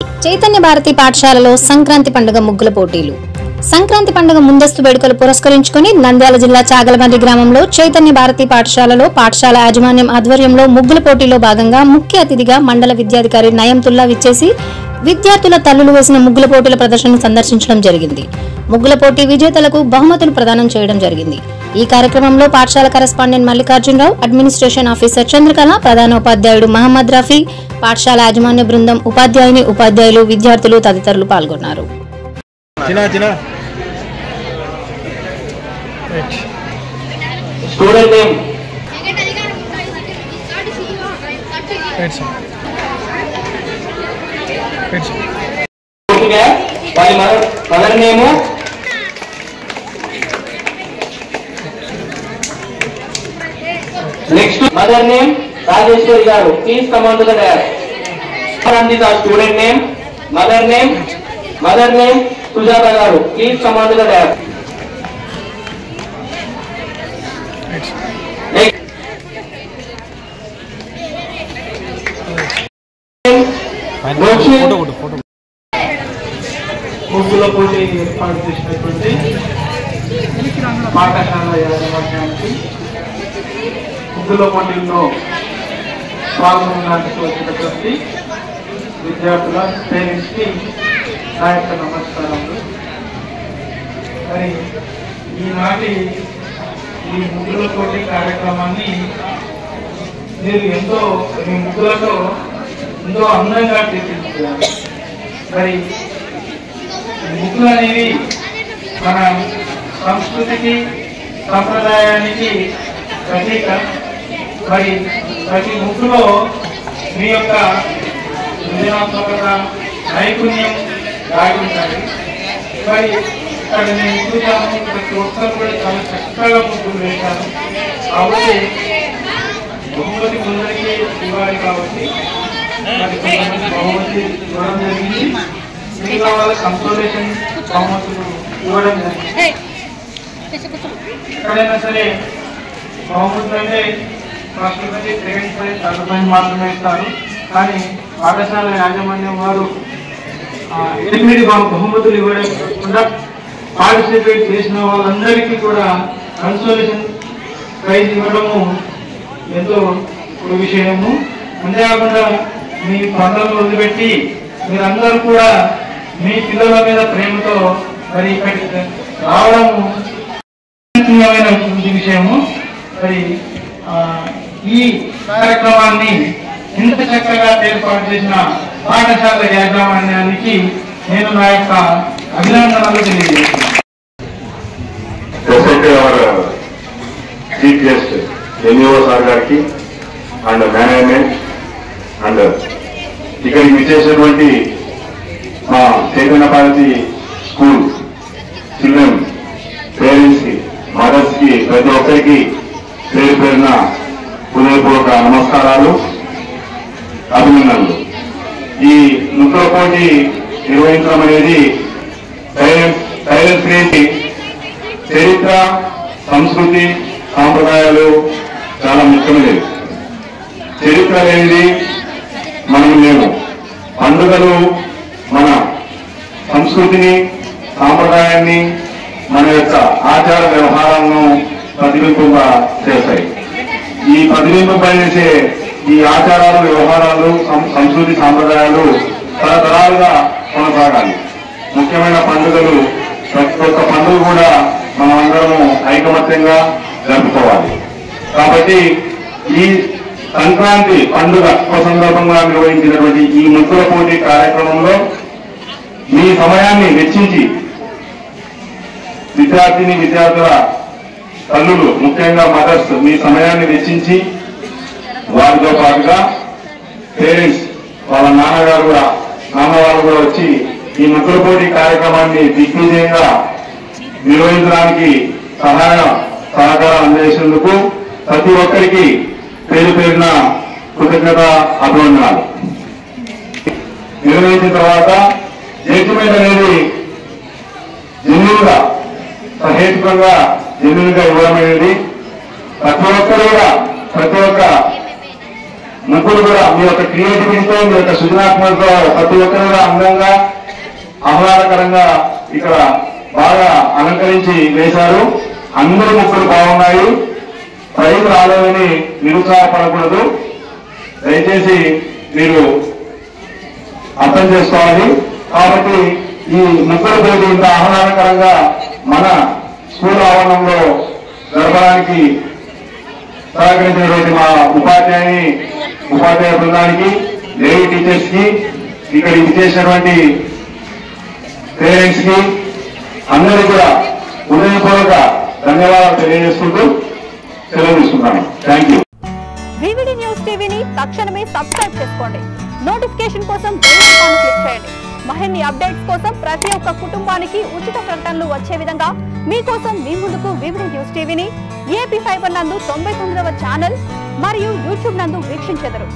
చైతన్య భారతి పాఠశాలలో సంక్రాంతి పండుగ ముగ్గుల పోటీలు. సంక్రాంతి పండుగ ముందస్తు వేడుకలు పురస్కరించుకుని నంద్యాల జిల్లా చాగలమర్రి గ్రామంలో చైతన్య భారతి పాఠశాలలో పాఠశాల యాజమాన్యం ఆధ్వర్యంలో ముగ్గుల పోటీలో భాగంగా ముఖ్య అతిథిగా మండల విద్యాధికారి నయంతుల్లా విచ్చేసి విద్యార్థుల తల్లులు వేసిన ముగ్గుల పోటీల ప్రదర్శనను సందర్శించడం జరిగింది. ముగ్గుల పోటీ విజేతలకు బహుమతులు ప్రదానం చేయడం జరిగింది. ఈ కార్యక్రమంలో పాఠశాల correspondent Mallikarjuna Rao, administration officer Chandrakala, ప్రధానోపాధ్యాయుడు మహమ్మద్ రఫీ, పాఠశాల యాజమాన్య బృందం, ఉపాధ్యాయుని, ఉపాధ్యాయులు, విద్యార్థులు తదితరులు పాల్గొన్నారు. Next, mother name Rajeshwari garu. Please come on to the dais. Our student name, mother name Sujata garu. Please come on to the dais. Next. ముగ్గుల పోటీ ఏర్పాటు చేసినటువంటి పాఠశాల యాజమాన్యానికి ముగ్గుల పోటీల్లో పాల్గొనడానికి వచ్చినటువంటి విద్యార్థుల పేరెంట్స్కి నా యొక్క నమస్కారములు. మరి ఈనాటి ఈ ముగ్గుల పోటీ కార్యక్రమాన్ని మీరు మీ ముగ్గులతో ఎంతో అందంగా తీర్చిదిద్దారు. మరి ముగ్గులు అనేవి మన సంస్కృతికి, సంప్రదాయానికి ప్రతీక. మరి ప్రతి ముగ్గులో మీ యొక్క సృజనాత్మకత, నైపుణ్యం దాగి ఉంటుంది. మరి ఇక్కడ నేను చూసాను, ప్రతి ఒక్కరు కూడా చాలా చక్కగా ముగ్గులు వేశారు. కాబట్టి బహుమతి కొందరికి ఇవ్వాలి కాబట్టి మరి కొంతమంది బహుమతి ఇవ్వడం జరిగింది, మిగతా వాళ్ళకి కన్సోలేషన్ బహుమతులు ఇవ్వడం జరిగింది. ఎక్కడైనా సరే బహుమతులు అంటే ప్రస్తుతానికి పేరెంట్స్ తరఫున మాత్రమే ఇస్తారు. కానీ పాఠశాల యాజమాన్యం వారు 8 బహుమతులు ఇవ్వడం కాకుండా పార్టిసిపేట్ చేసిన వాళ్ళందరికీ కూడా కన్సోలేషన్ ప్రైజ్ ఇవ్వడము ఎంతో విషయము. అంతేకాకుండా మీ పనులను వదిలిపెట్టి మీరందరూ కూడా మీ పిల్లల మీద ప్రేమతో మరి ఇక్కడికి రావడము విషయము. మరి ఈ కార్యక్రమాన్ని ఇంత చక్కగా ఏర్పాటు చేసిన పాఠశాల యాజమాన్యానికి నేను నా యొక్క అభినందనలు తెలియజేస్తున్నాను. చీఫ్ గెస్ట్ ఎంఈఓ సార్ గారికి అండ్ మేనేజ్మెంట్ అండ్ ఇక్కడికి విచ్చేసినటువంటి మా Chaitanya Bharathi school children parents కి, మదర్స్ కి, ప్రతి ఒక్కరికి పేరు పేరున హృదయపూర్వక నమస్కారాలు, అభినందనలు. ఈ ముగ్గుల పోటీ నిర్వహించడం అనేది సైలెన్స్ క్రియేటి చరిత్ర, సంస్కృతి, సాంప్రదాయాలు చాలా ముఖ్యమైనవి. చరిత్ర అనేది మనం లేము. పండుగలు మన సంస్కృతిని, సాంప్రదాయాన్ని, మన యొక్క ఆచార వ్యవహారాలను ప్రతిబింబ చేస్తాయి. ఈ ప్రతిబింబింపజేసే ఈ ఆచారాలు, వ్యవహారాలు, సంస్కృతి, సాంప్రదాయాలు తరతరాలుగా కొనసాగాలి. ముఖ్యమైన పండుగలు, ప్రతి ఒక్క పండుగ కూడా మనం అందరము ఐకమత్యంగా జరుపుకోవాలి. కాబట్టి ఈ సంక్రాంతి పండుగ సందర్భంగా నిర్వహించినటువంటి ఈ ముగ్గుల పోటీ కార్యక్రమంలో మీ సమయాన్ని వెచ్చించి విద్యార్థుల తల్లులు, ముఖ్యంగా మదర్స్, మీ సమయాన్ని వెచ్చించి వారితో పాటుగా పేరెంట్స్, వాళ్ళ నాన్న వాళ్ళు కూడా వచ్చి ఈ ముగ్గుల పోటీ కార్యక్రమాన్ని దిగ్విజయంగా నిర్వహించడానికి సహకారం అందజేసేందుకు ప్రతి ఒక్కరికి పేరు పేరున కృతజ్ఞత, అభినందనాలు. నిర్వహించిన తర్వాత జడ్జిమెంట్ అనేది జెన్యూన్గా, సహేతుకంగా, జెన్యూన్గా ఇవ్వడం అనేది ప్రతి ఒక్క ముగ్గురు కూడా మీ యొక్క క్రియేటివిటీతో మీ యొక్క సృజనాత్మకతో ప్రతి ఒక్కరు కూడా అందంగా ఆహ్లాదకరంగా ఇక్కడ బాగా అలంకరించి వేశారు. అందరూ ముగ్గురు బాగున్నాయి. ప్రైజ్ రాలేదని నిరుత్సాహపడకూడదు. దయచేసి మీరు అర్థం చేసుకోవాలి. కాబట్టి ఈ ముగ్గురు పోటీ ఇంత ఆహ్లాదకరంగా మన స్కూల్ ఆవరణంలో జరపడానికి సహకరించినటువంటి మా ఉపాధ్యాయ బృందానికి, లేడీ టీచర్స్ కి, ఇక్కడ ఇచ్చేసినటువంటి పేరెంట్స్ కి అందరికీ కూడా హృదయపూర్వక ధన్యవాదాలు తెలియజేసుకుంటూ సెలవు తీసుకుంటాను. Thank you. వివిడి న్యూస్ టీవీని తక్షణమే సబ్స్క్రైబ్ చేసుకోండి. నోటిఫికేషన్ కోసం బెల్ ఐకాన్ క్లిక్ చేయండి. మరిన్ని అప్డేట్స్ కోసం ప్రతి ఒక్క కుటుంబానికి ఉచిత ప్రకటనలు వచ్చే విధంగా మీకోసం మీ ముందుకు వివిడి న్యూస్ టీవీని ఏపీ ఫైబర్ నందు 99వ ఛానల్ మరియు యూట్యూబ్ నందు వీక్షించెదరు.